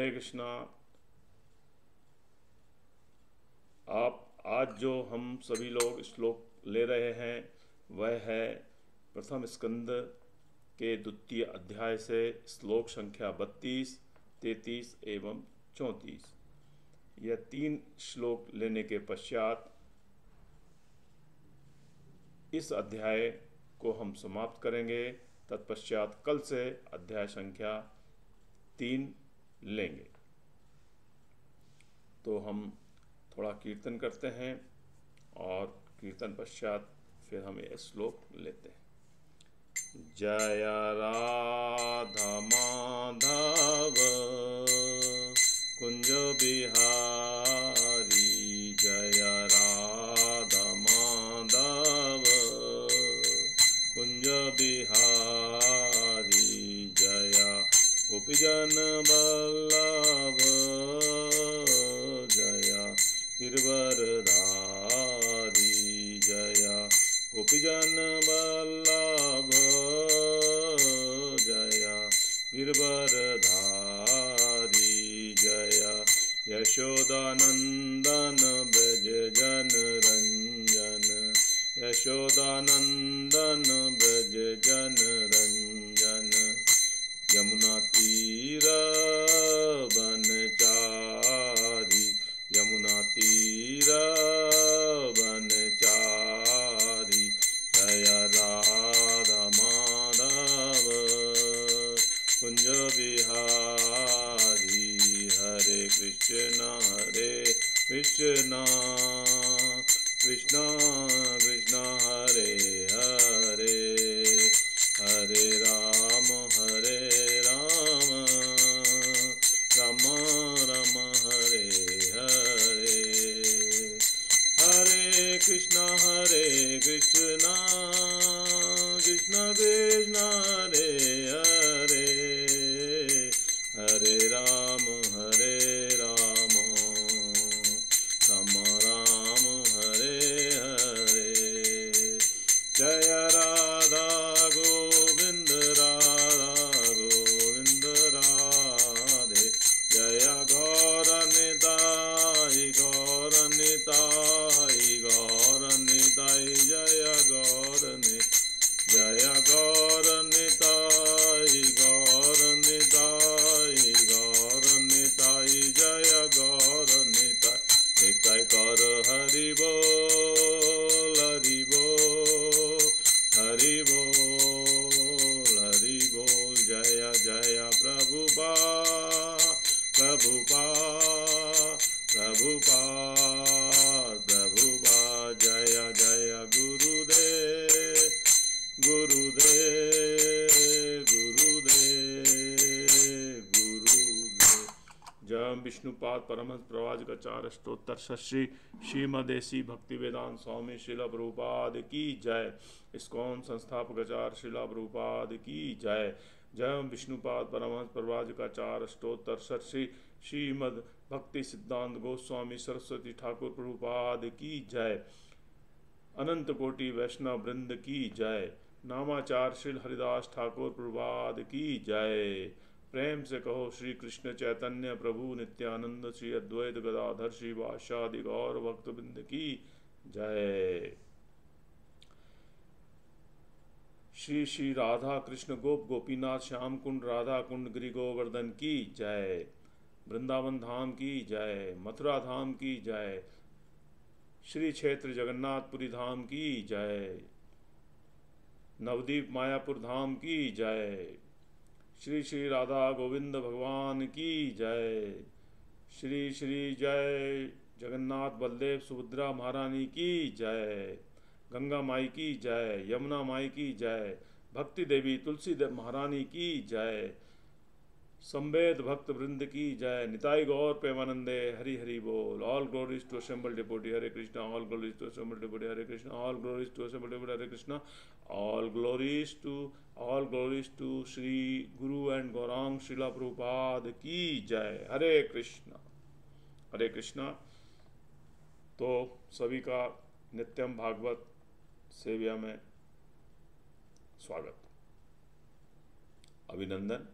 हरे कृष्णा। आप आज जो हम सभी लोग श्लोक ले रहे हैं वह है प्रथम स्कंद के द्वितीय अध्याय से श्लोक संख्या 32, 33 एवं 34। यह 3 श्लोक लेने के पश्चात इस अध्याय को हम समाप्त करेंगे। तत्पश्चात कल से अध्याय संख्या 3 लेंगे। तो हम थोड़ा कीर्तन करते हैं और कीर्तन पश्चात फिर हम यह श्लोक लेते हैं। जय राधा माधव कुंज बिहारी, जय राधा माधव कुंज बिहारी, जय गोपीजन वल्लभ, जय गिरवरधारी, जय गोपीजन वल्लभ, जय गिरवरधारी, जय यशोदानंदन ब्रज जन रंजन, यशोदानंदन ब्रज जन रंजन, यमुना तीर बनचारी, यमुना तीर बनचारी, जय राधा माधव कुंज बिहारी, हरे कृष्णा कृष्णा कृष्णा हरे हरे, हरे राम राम राम हरे हरे, हरे कृष्णा कृष्णा कृष्णा हरे हरे, हरे राम राम राम हरे हरे, जय राधा गोविंद राधे, जय गौर निताई जय गौर निताई, जय गौर निताई निताई कर हरि बोल हरि बोल, जय जय प्रभुपाद, जय जय गुरुदेव। जय विष्णुपाद परमहंस प्रवाचकाचार्य स्तोत्र श्री श्रीमदेसी भक्ति वेदांत स्वामी श्रील प्रभुपाद की जय। इस्कॉन संस्थापक आचार्य श्रील प्रभुपाद की जय। जय विष्णुपाद परमहंस प्रवाचकाचार्य स्तोत्र श्री श्रीमद भक्ति सिद्धांत गोस्वामी सरस्वती ठाकुर प्रभुपाद की जय। अनंत कोटि वैष्णव वृंद की जय। नामाचार्य श्री हरिदास ठाकुर प्रभुपाद की जय। प्रेम से कहो श्री कृष्ण चैतन्य प्रभु नित्यानंद श्री अद्वैत गदाधर श्री वासादि गौर भक्तवृंद की जय। श्री श्री राधा कृष्ण गोप गोपीनाथ श्याम कुंड राधा कुंड गिरि गोवर्धन की जय। वृंदावन धाम की जय। मथुरा धाम की जय। श्री क्षेत्र जगन्नाथपुरी धाम की जय। नवदीप मायापुर धाम की जय। श्री श्री राधा गोविंद भगवान की जय। श्री श्री जय जगन्नाथ बलदेव सुभद्रा महारानी की जय। गंगा माई की जय। यमुना माई की जय। भक्ति देवी तुलसी देव महारानी की जय। संवेद भक्त वृंद की जय। निताई गौर प्रेमानंदे हरि हरि बोल। All glories to assembled devotees Hare Krishna. All glories to assembled devotees Hare Krishna. All glories to assembled devotees Hare Krishna. All glories to Shri Guru and Gaurang Srila Prabhupada की जय। हरे कृष्णा। तो सभी का नित्यम भागवत सेव्या में स्वागत, अभिनंदन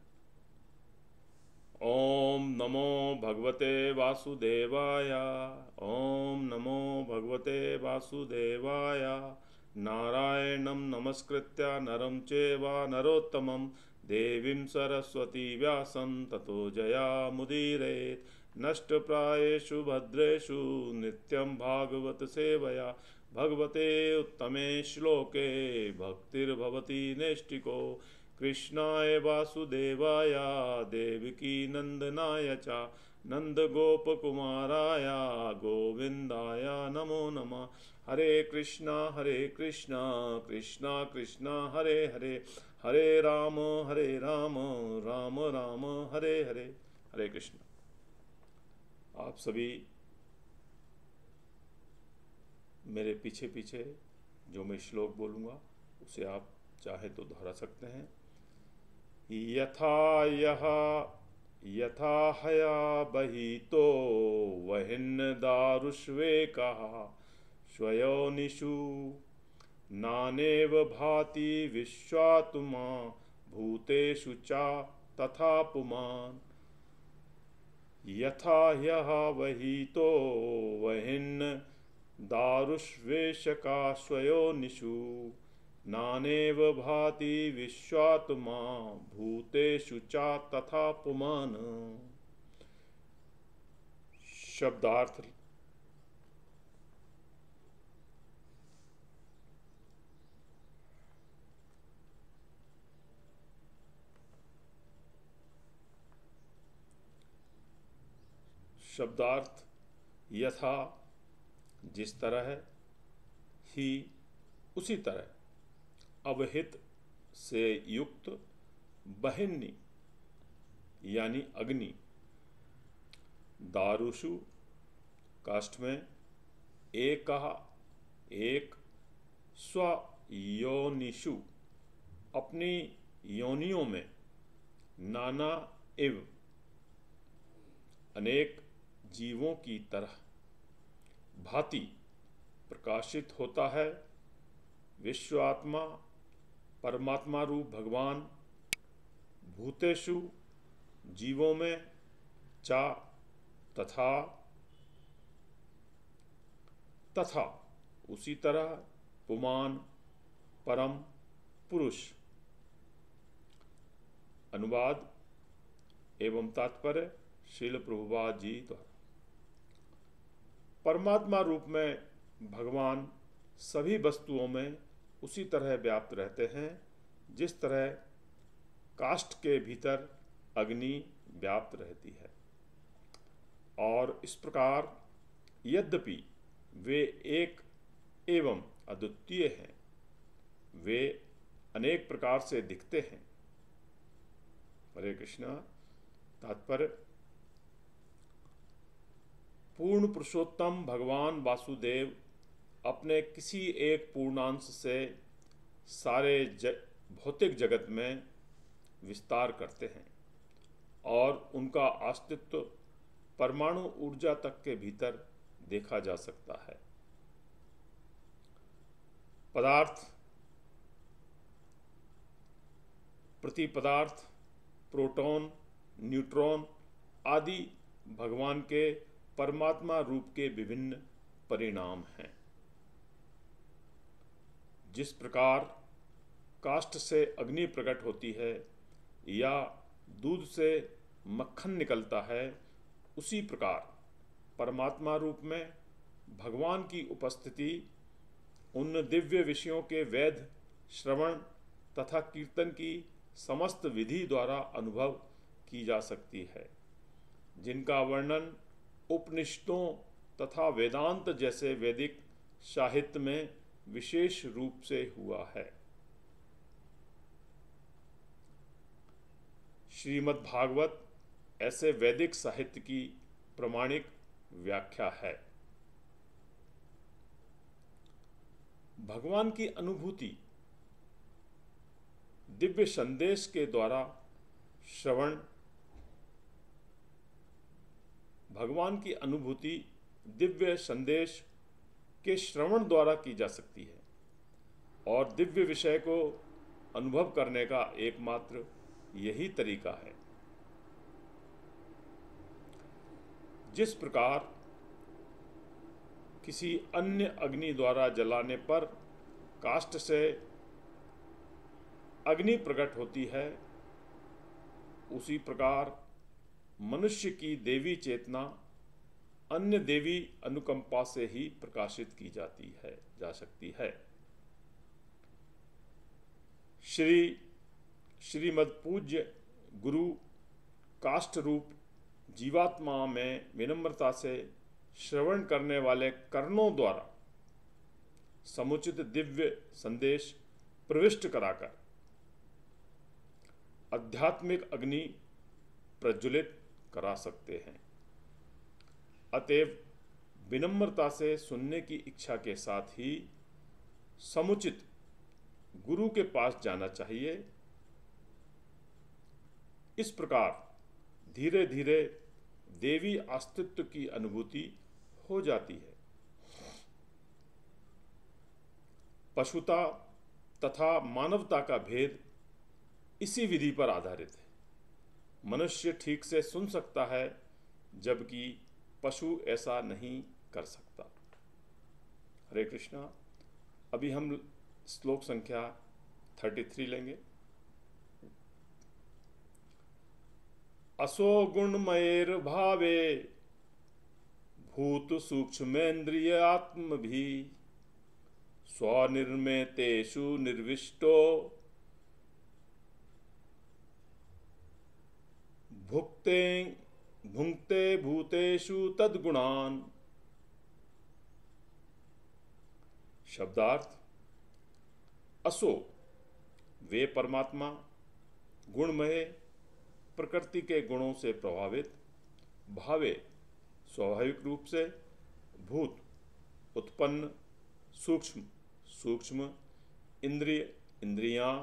ओम नमो भगवते वासुदेवाय। ओम नमो भगवते वासुदेवाय। नारायणं नमस्कृत्य नरं चैव नरोत्तमं देवीं सरस्वती व्यासं ततो जयामुदीरयेत्। नष्टप्रायेषु भद्रेषु नित्यं भागवत सेवया भगवते उत्तमे श्लोके भक्तिर्भवति नैष्टिको। कृष्णाय वासुदेवाय देवकी नंदनाय च नंदगोपकुमाराय गोविंदाय नमो नमः। हरे कृष्णा कृष्णा कृष्णा हरे हरे, हरे राम राम राम हरे हरे। हरे कृष्ण। आप सभी मेरे पीछे पीछे जो मैं श्लोक बोलूँगा उसे आप चाहे तो दोहरा सकते हैं। यथा यह यथा हया बहितो वहिन्न दारुष्वेकः स्वयोनिषु नानेव भाति विश्वात्मा भूतेषु च तथा पुमान्। यथा ह्यः वहितो वहिन्न दारुष्वेशका स्वयोनिषु नानेव भाति विश्वात्मा भूतेषु च तथा पुमान्। शब्दार्थ। शब्दार्थ यथा जिस तरह, ही उसी तरह, अवहित से युक्त, बहिनी यानी अग्नि, दारुषु काष्ठ में, एक एक, स्वयोनिषु अपनी योनियों में, नाना इव अनेक जीवों की तरह, भांति प्रकाशित होता है, विश्वात्मा परमात्मा रूप भगवान, भूतेषु जीवों में, चा तथा, तथा उसी तरह, पुमान परम पुरुष। अनुवाद एवं तात्पर्य श्रील प्रभुपाद जी द्वारा। परमात्मा रूप में भगवान सभी वस्तुओं में उसी तरह व्याप्त रहते हैं जिस तरह काष्ठ के भीतर अग्नि व्याप्त रहती है। और इस प्रकार यद्यपि वे एक एवं अद्वितीय हैं, वे अनेक प्रकार से दिखते हैं। हरे कृष्णा। तात्पर्य। पूर्ण पुरुषोत्तम भगवान वासुदेव अपने किसी एक पूर्णांश से सारे भौतिक जगत में विस्तार करते हैं और उनका अस्तित्व परमाणु ऊर्जा तक के भीतर देखा जा सकता है। पदार्थ, प्रतिपदार्थ, प्रोटॉन, न्यूट्रॉन आदि भगवान के परमात्मा रूप के विभिन्न परिणाम हैं। जिस प्रकार काष्ठ से अग्नि प्रकट होती है या दूध से मक्खन निकलता है, उसी प्रकार परमात्मा रूप में भगवान की उपस्थिति उन दिव्य विषयों के वैध श्रवण तथा कीर्तन की समस्त विधि द्वारा अनुभव की जा सकती है, जिनका वर्णन उपनिषदों तथा वेदांत जैसे वैदिक साहित्य में विशेष रूप से हुआ है। श्रीमद् भागवत ऐसे वैदिक साहित्य की प्रमाणिक व्याख्या है। भगवान की अनुभूति दिव्य संदेश के द्वारा श्रवण, भगवान की अनुभूति दिव्य संदेश के श्रवण द्वारा की जा सकती है और दिव्य विषय को अनुभव करने का एकमात्र यही तरीका है। जिस प्रकार किसी अन्य अग्नि द्वारा जलाने पर काष्ठ से अग्नि प्रकट होती है, उसी प्रकार मनुष्य की देवी चेतना अन्य देवी अनुकंपा से ही प्रकाशित की जाती है, जा सकती है। श्रीमद् पूज्य गुरु काष्ठ रूप जीवात्मा में विनम्रता से श्रवण करने वाले कर्णों द्वारा समुचित दिव्य संदेश प्रविष्ट कराकर आध्यात्मिक अग्नि प्रज्वलित करा सकते हैं। अतएव विनम्रता से सुनने की इच्छा के साथ ही समुचित गुरु के पास जाना चाहिए। इस प्रकार धीरे धीरे देवी अस्तित्व की अनुभूति हो जाती है। पशुता तथा मानवता का भेद इसी विधि पर आधारित है। मनुष्य ठीक से सुन सकता है, जबकि पशु ऐसा नहीं कर सकता। हरे कृष्णा। अभी हम श्लोक संख्या 33 लेंगे। असो गुणमयेर भावे भूत सूक्ष्मेन्द्रिय आत्म भी स्वनिर्मेतेषु निर्विष्टो भुंक्ते भूतेषु तद्गुणान्। शब्दार्थ: असो वे परमात्मा गुणमय प्रकृति के गुणों से प्रभावित, भावे स्वाभाविक रूप से, भूत उत्पन्न, सूक्ष्म सूक्ष्म, इंद्रिय इंद्रियां,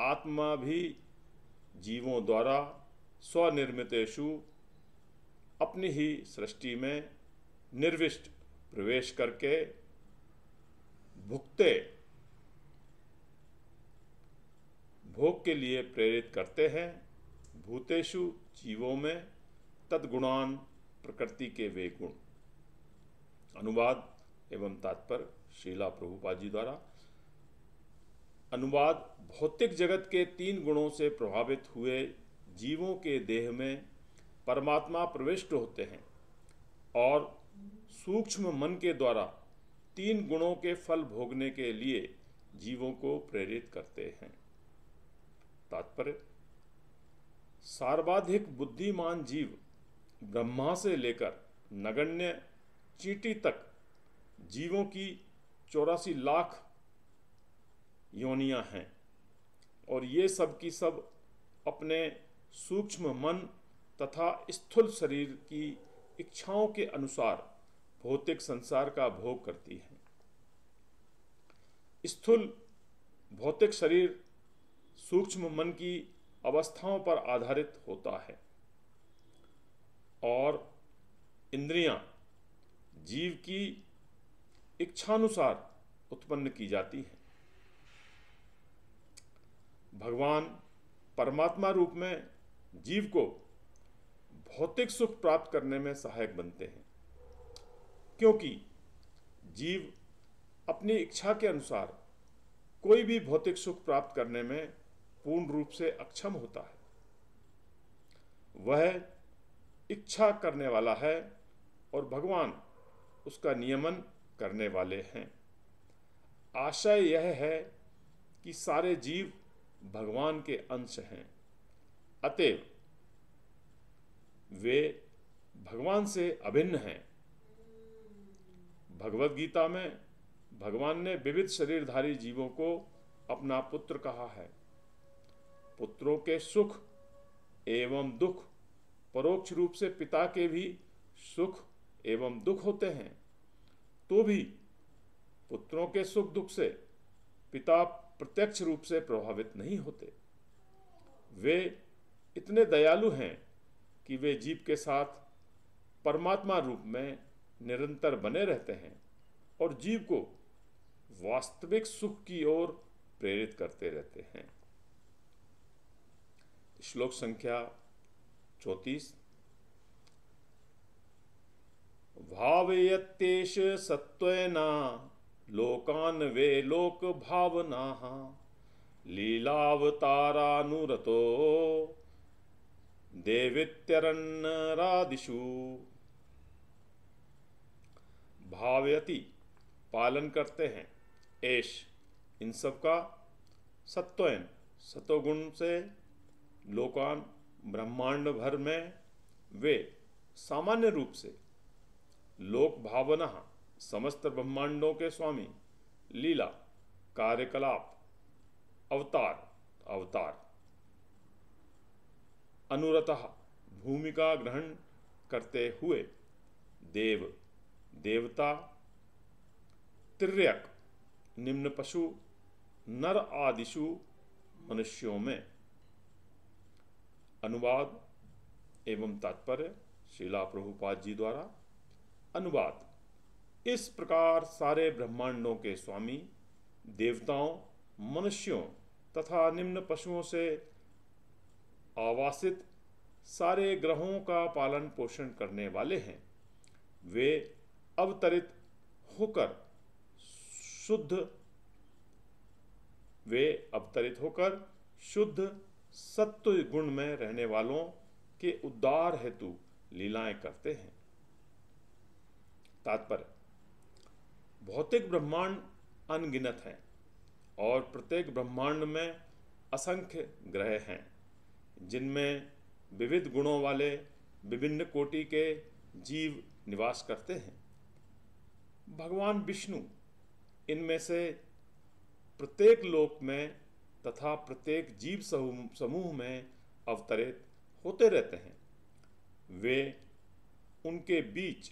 आत्मा भी जीवों द्वारा स्वनिर्मितेषु अपनी ही सृष्टि में निर्विष्ट प्रवेश करके भुक्ते भोग के लिए प्रेरित करते हैं, भूतेषु जीवों में, तद्गुणान प्रकृति के वे गुण। अनुवाद एवं तात्पर्य श्रीला प्रभुपाद जी द्वारा। अनुवाद: भौतिक जगत के 3 गुणों से प्रभावित हुए जीवों के देह में परमात्मा प्रविष्ट होते हैं और सूक्ष्म मन के द्वारा 3 गुणों के फल भोगने के लिए जीवों को प्रेरित करते हैं। तात्पर्य: सर्वाधिक बुद्धिमान जीव ब्रह्मा से लेकर नगण्य चींटी तक जीवों की 84 लाख योनियां हैं और ये सब की सब अपने सूक्ष्म मन तथा स्थूल शरीर की इच्छाओं के अनुसार भौतिक संसार का भोग करती हैं। स्थूल भौतिक शरीर सूक्ष्म मन की अवस्थाओं पर आधारित होता है और इंद्रियां जीव की इच्छानुसार उत्पन्न की जाती हैं। भगवान परमात्मा रूप में जीव को भौतिक सुख प्राप्त करने में सहायक बनते हैं, क्योंकि जीव अपनी इच्छा के अनुसार कोई भी भौतिक सुख प्राप्त करने में पूर्ण रूप से अक्षम होता है। वह इच्छा करने वाला है और भगवान उसका नियमन करने वाले हैं। आशय यह है कि सारे जीव भगवान के अंश हैं, अतएव वे भगवान से अभिन्न हैं। भगवद गीता में भगवान ने विविध शरीरधारी जीवों को अपना पुत्र कहा है। पुत्रों के सुख एवं दुख परोक्ष रूप से पिता के भी सुख एवं दुख होते हैं, तो भी पुत्रों के सुख दुख से पिता प्रत्यक्ष रूप से प्रभावित नहीं होते। वे इतने दयालु हैं कि वे जीव के साथ परमात्मा रूप में निरंतर बने रहते हैं और जीव को वास्तविक सुख की ओर प्रेरित करते रहते हैं। श्लोक संख्या 34। भावयत्येष सत्त्वेन लोकान् वे लोक भावनाः लीलावतारानुरतो देवित्यरण्यरादिषु। भावयति पालन करते हैं, एष इन सब का, सत्वयन सतोगुण से, लोकान ब्रह्मांड भर में, वे सामान्य रूप से, लोक भावना समस्त ब्रह्मांडों के स्वामी, लीला कार्यकलाप, अवतार अवतार, अनुरतः भूमिका ग्रहण करते हुए, देव देवता, तिर्यक निम्न पशु, नर आदिशु मनुष्यों में। अनुवाद एवं तात्पर्य श्रीला प्रभुपाद जी द्वारा। अनुवाद: इस प्रकार सारे ब्रह्मांडों के स्वामी, देवताओं, मनुष्यों तथा निम्न पशुओं से आवासित सारे ग्रहों का पालन पोषण करने वाले हैं। वे अवतरित होकर शुद्ध सत्व गुण में रहने वालों के उद्धार हेतु लीलाएं करते हैं। तात्पर्य: भौतिक ब्रह्मांड अनगिनत हैं और प्रत्येक ब्रह्मांड में असंख्य ग्रह हैं, जिनमें विविध गुणों वाले विभिन्न कोटि के जीव निवास करते हैं। भगवान विष्णु इनमें से प्रत्येक लोक में तथा प्रत्येक जीव समूह में अवतरित होते रहते हैं। वे उनके बीच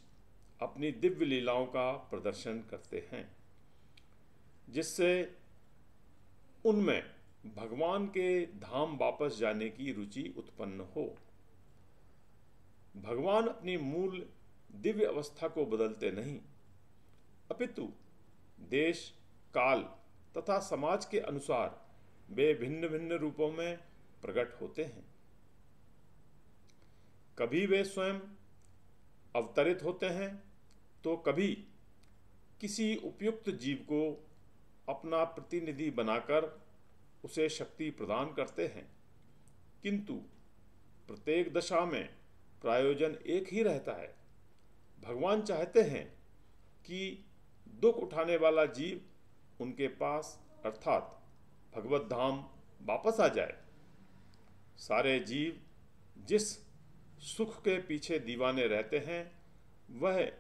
अपनी दिव्य लीलाओं का प्रदर्शन करते हैं, जिससे उनमें भगवान के धाम वापस जाने की रुचि उत्पन्न हो। भगवान अपनी मूल दिव्य अवस्था को बदलते नहीं, अपितु देश, काल तथा समाज के अनुसार वे भिन्न भिन्न रूपों में प्रकट होते हैं। कभी वे स्वयं अवतरित होते हैं तो कभी किसी उपयुक्त जीव को अपना प्रतिनिधि बनाकर उसे शक्ति प्रदान करते हैं, किंतु प्रत्येक दशा में प्रायोजन एक ही रहता है। भगवान चाहते हैं कि दुख उठाने वाला जीव उनके पास अर्थात भगवत धाम वापस आ जाए। सारे जीव जिस सुख के पीछे दीवाने रहते हैं, वह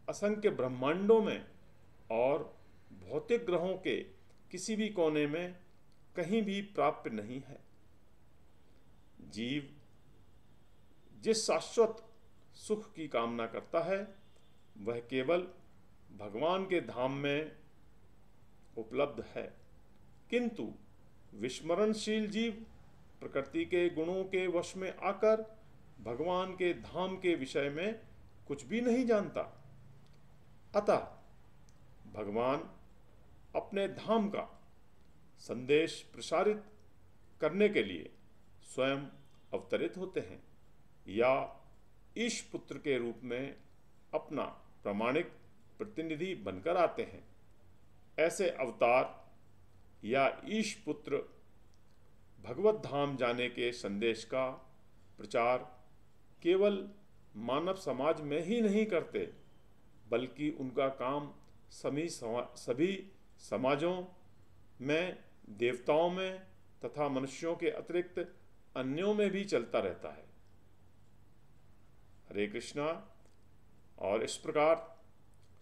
असंख्य ब्रह्मांडों में और भौतिक ग्रहों के किसी भी कोने में कहीं भी प्राप्य नहीं है। जीव जिस शाश्वत सुख की कामना करता है, वह केवल भगवान के धाम में उपलब्ध है, किंतु विस्मरणशील जीव प्रकृति के गुणों के वश में आकर भगवान के धाम के विषय में कुछ भी नहीं जानता। अतः भगवान अपने धाम का संदेश प्रसारित करने के लिए स्वयं अवतरित होते हैं या ईश पुत्र के रूप में अपना प्रामाणिक प्रतिनिधि बनकर आते हैं। ऐसे अवतार या ईश पुत्र भगवत धाम जाने के संदेश का प्रचार केवल मानव समाज में ही नहीं करते, बल्कि उनका काम सभी समाजों में, देवताओं में तथा मनुष्यों के अतिरिक्त अन्यों में भी चलता रहता है। हरे कृष्णा। और इस प्रकार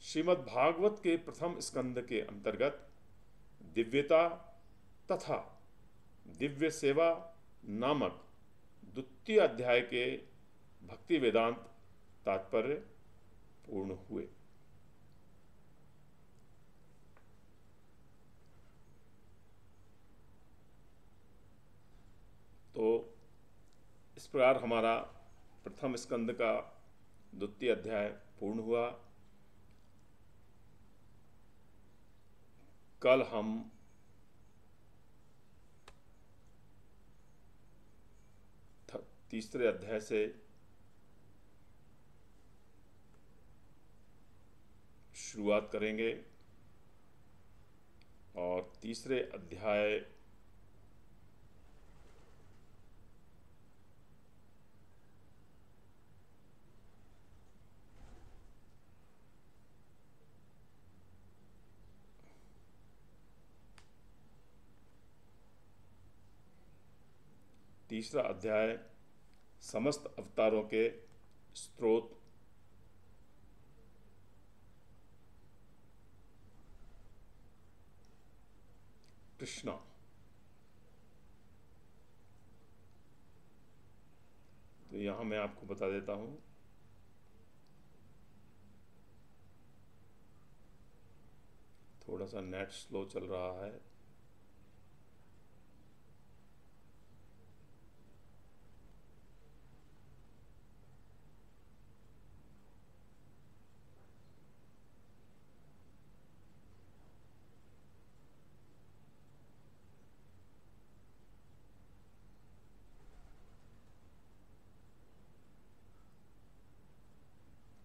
श्रीमद् भागवत के प्रथम स्कंद के अंतर्गत दिव्यता तथा दिव्य सेवा नामक द्वितीय अध्याय के भक्ति वेदांत तात्पर्य पूर्ण हुए। तो इस प्रकार हमारा प्रथम स्कंद का द्वितीय अध्याय पूर्ण हुआ। कल हम तीसरे अध्याय से शुरुआत करेंगे और तीसरे अध्याय समस्त अवतारों के स्रोत कृष्णा। तो यहाँ मैं आपको बता देता हूँ, थोड़ा सा नेट स्लो चल रहा है।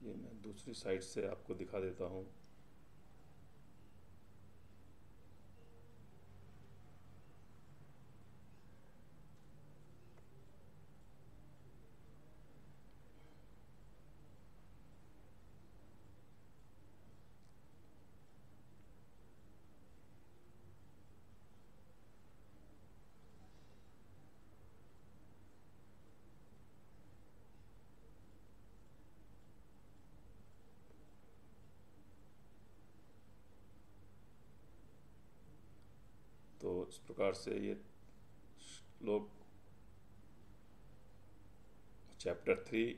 ये मैं दूसरी साइड से आपको दिखा देता हूँ। तो इस प्रकार से ये श्लोक chapter 3,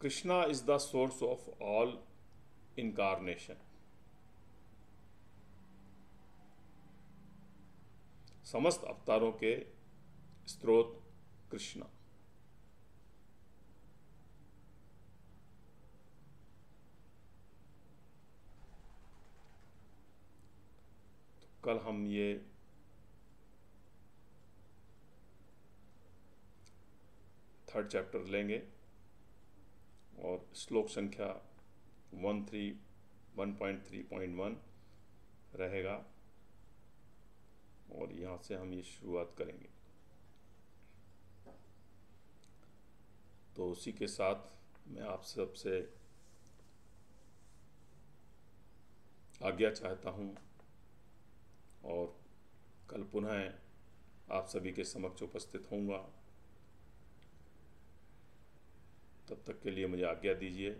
Krishna is the source of all incarnation. समस्त अवतारों के स्रोत कृष्णा। तो कल हम ये थर्ड चैप्टर लेंगे और श्लोक संख्या 1.3.1 रहेगा और यहाँ से हम ये शुरुआत करेंगे। तो उसी के साथ मैं आप सबसे आज्ञा चाहता हूँ और कल पुनः आप सभी के समक्ष उपस्थित होऊंगा। तब तक के लिए मुझे आज्ञा दीजिए।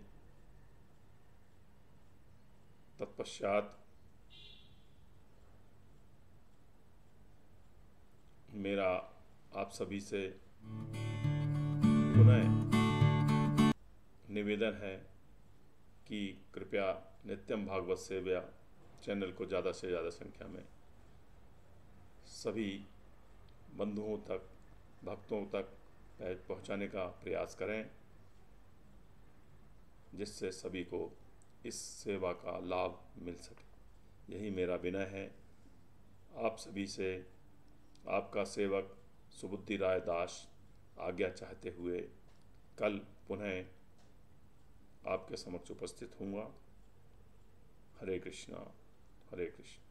तत्पश्चात मेरा आप सभी से पुनः निवेदन है कि कृपया नित्यम भागवत सेव्या चैनल को ज़्यादा से ज़्यादा संख्या में सभी बंधुओं तक, भक्तों तक पहुँचाने का प्रयास करें, जिससे सभी को इस सेवा का लाभ मिल सके। यही मेरा विनय है आप सभी से। आपका सेवक सुबुद्धि राय दास आज्ञा चाहते हुए कल पुनः आपके समक्ष उपस्थित होऊंगा। हरे कृष्णा, हरे कृष्ण।